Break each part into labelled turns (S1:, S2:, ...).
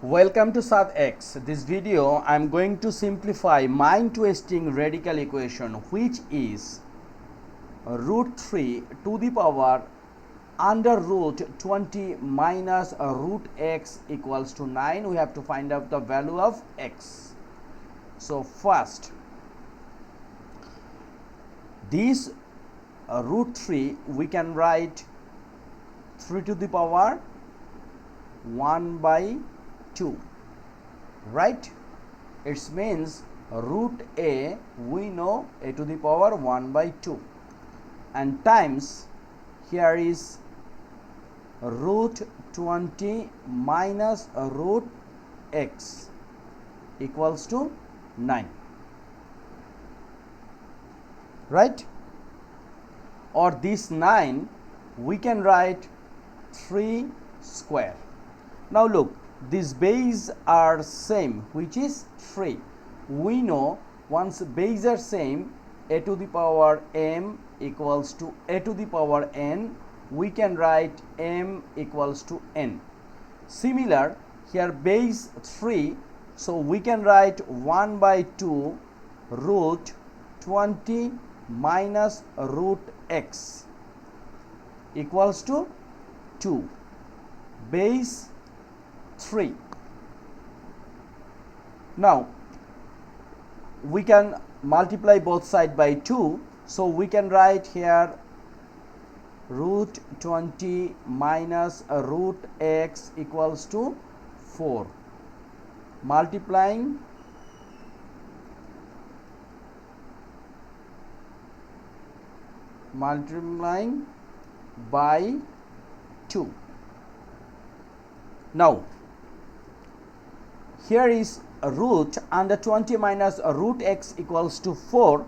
S1: Welcome to Sat X. This video I am going to simplify mind twisting radical equation, which is root 3 to the power under root 20 minus root x equals to 9. We have to find out the value of x. So first, this root 3 we can write 3 to the power 1 by 2, right? It means root a, we know a to the power 1 by 2, and times here is root 20 minus root x equals to 9, right? Or this 9 we can write 3 square. Now look, these base are same, which is 3. We know once base are same, a to the power m equals to a to the power n. We can write m equals to n. Similar, here base 3, so we can write 1 by 2 root 20 minus root x equals to 2. Base 3. Now we can multiply both sides by 2, so we can write here root 20 minus root x equals to 4. Multiplying by 2. Now here is a root under 20 minus a root x equals to 4.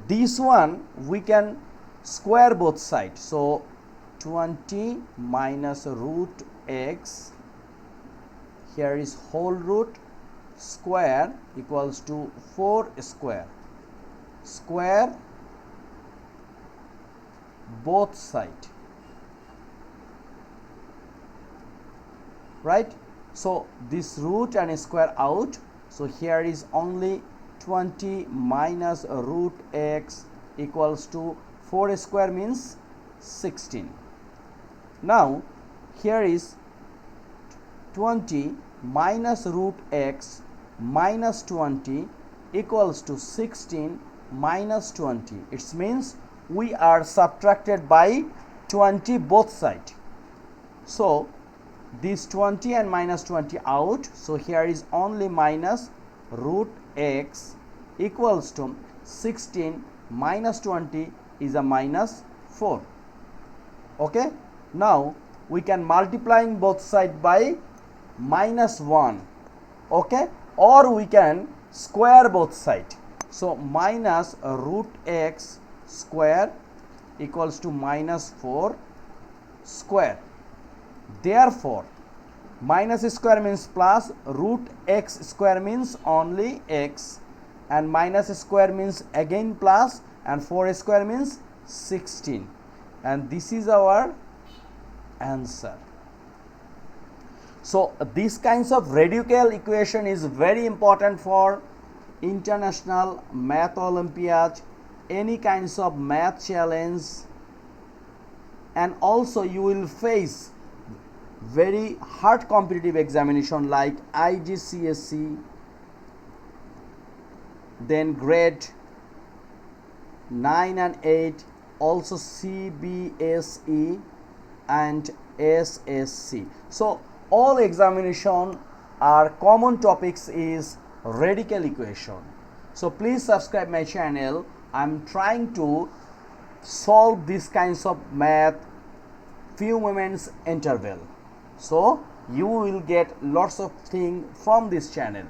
S1: This one we can square both sides. So 20 minus root x, here is whole root square equals to 4 square. Square both sides, right? So this root and square out, so here is only 20 minus root x equals to 4 square means 16. Now here is 20 minus root x minus 20 equals to 16 minus 20. It means we are subtracted by 20 both sides. So this 20 and minus 20 out, so here is only minus root x equals to 16 minus 20 is a minus 4. Okay, now we can multiplying both sides by minus 1, okay, or we can square both sides. So minus root x square equals to minus 4 square. Therefore minus square means plus, root x square means only x, and minus square means again plus, and 4 square means 16, and this is our answer. So these kinds of radical equation is very important for international math olympiad, any kinds of math challenge, and also you will face very hard competitive examination like IGCSE, then grade 9 and 8, also CBSE and SSC. So all examination are common topics is radical equation. So please subscribe my channel. I'm trying to solve these kinds of math few moments interval, so you will get lots of things from this channel.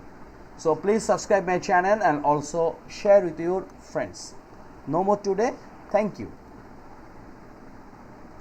S1: So please subscribe my channel and also share with your friends. No more today. Thank you.